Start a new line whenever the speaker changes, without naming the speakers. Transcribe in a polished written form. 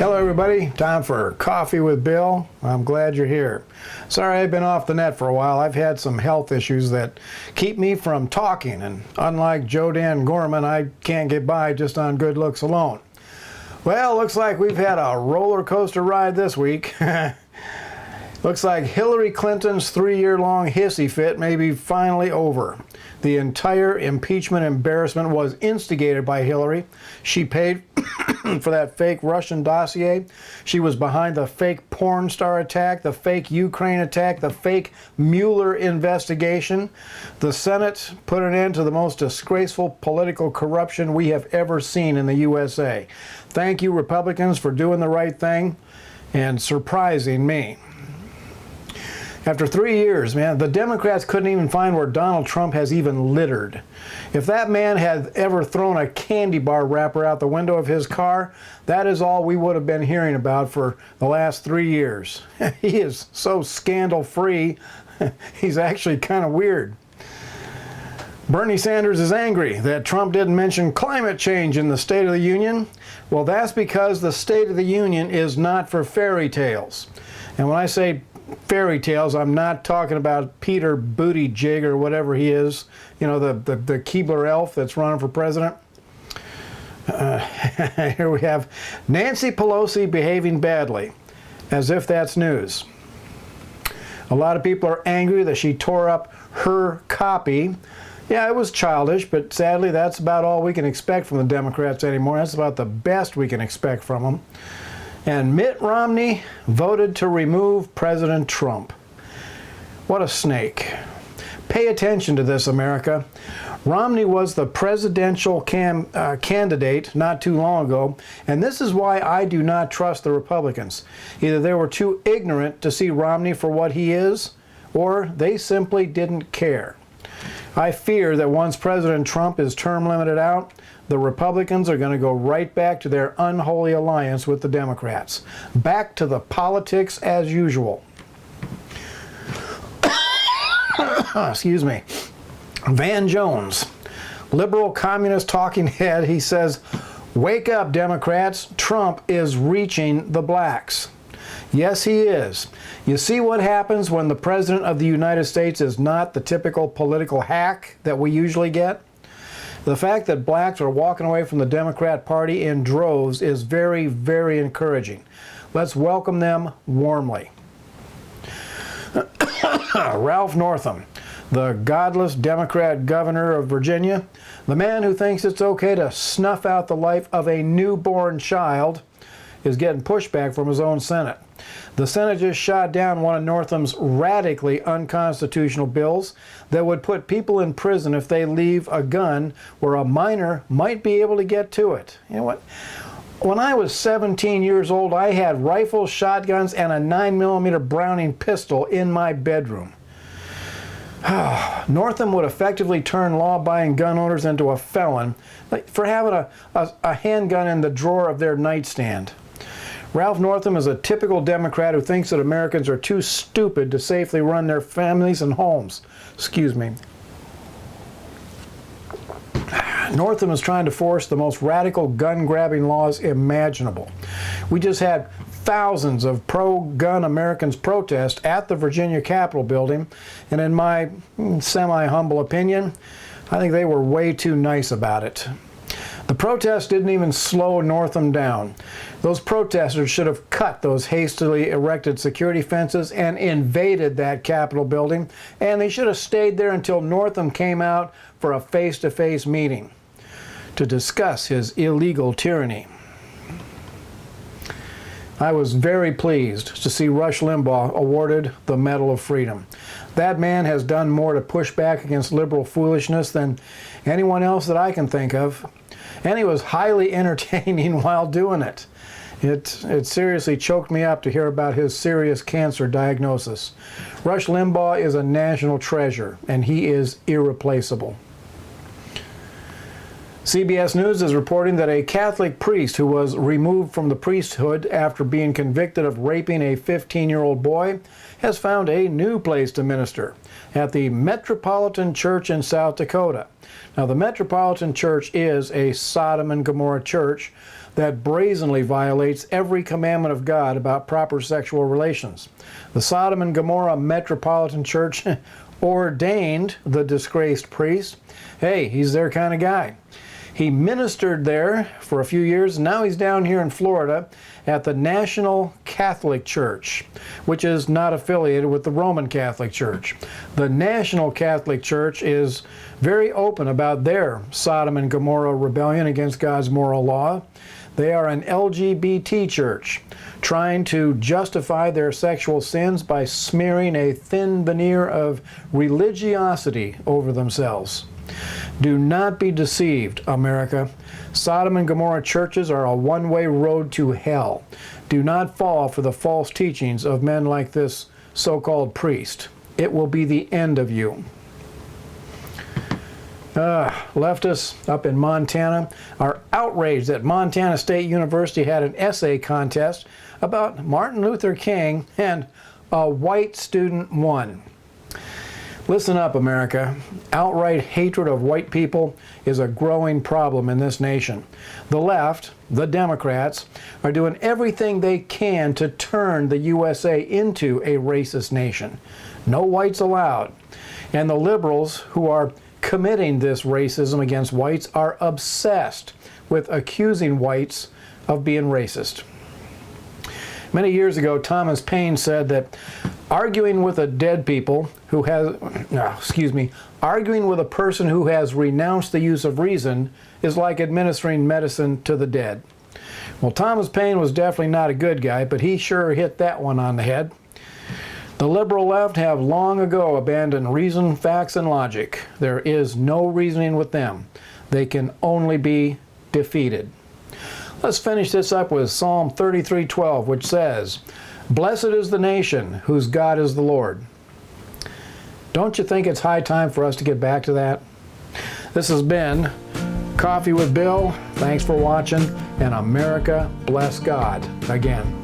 Hello everybody, time for Coffee with Bill. I'm glad you're here. Sorry I've been off the net for a while. I've had some health issues that keep me from talking, and unlike Joe Dan Gorman, I can't get by just on good looks alone. Well, looks like we've had a roller coaster ride this week. Looks like Hillary Clinton's 3-year-long hissy fit may be finally over. The entire impeachment embarrassment was instigated by Hillary. She paid for that fake Russian dossier. She was behind the fake porn star attack, the fake Ukraine attack, the fake Mueller investigation. The Senate put an end to the most disgraceful political corruption we have ever seen in the USA. Thank you, Republicans, for doing the right thing and surprising me. After 3 years, man, the Democrats couldn't even find where Donald Trump has even littered. If that man had ever thrown a candy bar wrapper out the window of his car, that is all we would have been hearing about for the last 3 years. He is so scandal-free, he's actually kind of weird. Bernie Sanders is angry that Trump didn't mention climate change in the State of the Union. Well, that's because the State of the Union is not for fairy tales. And when I say fairy tales, I'm not talking about Peter Buttigieg or whatever he is, you know, the Keebler elf that's running for president. Here we have Nancy Pelosi behaving badly, as if that's news. A lot of people are angry that she tore up her copy. Yeah, it was childish, but sadly that's about all we can expect from the Democrats anymore. That's about the best we can expect from them. And Mitt Romney voted to remove President Trump. What a snake. Pay attention to this, America. Romney was the presidential candidate not too long ago, and this is why I do not trust the Republicans. Either they were too ignorant to see Romney for what he is, or they simply didn't care. I fear that once President Trump is term limited out, the Republicans are going to go right back to their unholy alliance with the Democrats. Back to the politics as usual. Excuse me. Van Jones, liberal communist talking head, he says, "Wake up, Democrats. Trump is reaching the blacks." Yes, he is. You see what happens when the President of the United States is not the typical political hack that we usually get? The fact that blacks are walking away from the Democrat Party in droves is very, very encouraging. Let's welcome them warmly. Ralph Northam, the godless Democrat governor of Virginia, the man who thinks it's okay to snuff out the life of a newborn child, is getting pushback from his own Senate. The Senate just shot down one of Northam's radically unconstitutional bills that would put people in prison if they leave a gun where a minor might be able to get to it. You know what? When I was 17 years old, I had rifles, shotguns, and a 9mm Browning pistol in my bedroom. Northam would effectively turn law-abiding gun owners into a felon for having a handgun in the drawer of their nightstand. Ralph Northam is a typical Democrat who thinks that Americans are too stupid to safely run their families and homes. Excuse me. Northam is trying to force the most radical gun-grabbing laws imaginable. We just had thousands of pro-gun Americans protest at the Virginia Capitol building, and in my semi-humble opinion, I think they were way too nice about it. The protests didn't even slow Northam down. Those protesters should have cut those hastily erected security fences and invaded that Capitol building, and they should have stayed there until Northam came out for a face-to-face meeting to discuss his illegal tyranny. I was very pleased to see Rush Limbaugh awarded the Medal of Freedom. That man has done more to push back against liberal foolishness than anyone else that I can think of. And he was highly entertaining while doing it. It seriously choked me up to hear about his serious cancer diagnosis. Rush Limbaugh is a national treasure, and he is irreplaceable. CBS News is reporting that a Catholic priest who was removed from the priesthood after being convicted of raping a 15-year-old boy has found a new place to minister at the Metropolitan Church in South Dakota. Now, the Metropolitan Church is a Sodom and Gomorrah church that brazenly violates every commandment of God about proper sexual relations. The Sodom and Gomorrah Metropolitan Church ordained the disgraced priest. Hey, he's their kind of guy. He ministered there for a few years. Now he's down here in Florida at the National Catholic Church, which is not affiliated with the Roman Catholic Church. The National Catholic Church is very open about their Sodom and Gomorrah rebellion against God's moral law. They are an LGBT church, trying to justify their sexual sins by smearing a thin veneer of religiosity over themselves. Do not be deceived, America. Sodom and Gomorrah churches are a one-way road to hell. Do not fall for the false teachings of men like this so-called priest. It will be the end of you. Leftists up in Montana are outraged that Montana State University had an essay contest about Martin Luther King and a white student won. Listen up, America. Outright hatred of white people is a growing problem in this nation. The left, the Democrats, are doing everything they can to turn the USA into a racist nation. No whites allowed. And the liberals who are committing this racism against whites are obsessed with accusing whites of being racist. Many years ago, Thomas Paine said that arguing with a person who has renounced the use of reason is like administering medicine to the dead. Well, Thomas Paine was definitely not a good guy, but he sure hit that one on the head. The liberal left have long ago abandoned reason, facts, and logic. There is no reasoning with them. They can only be defeated. Let's finish this up with Psalm 33:12, which says, "Blessed is the nation whose God is the Lord." Don't you think it's high time for us to get back to that? This has been Coffee with Bill. Thanks for watching, and America bless God again.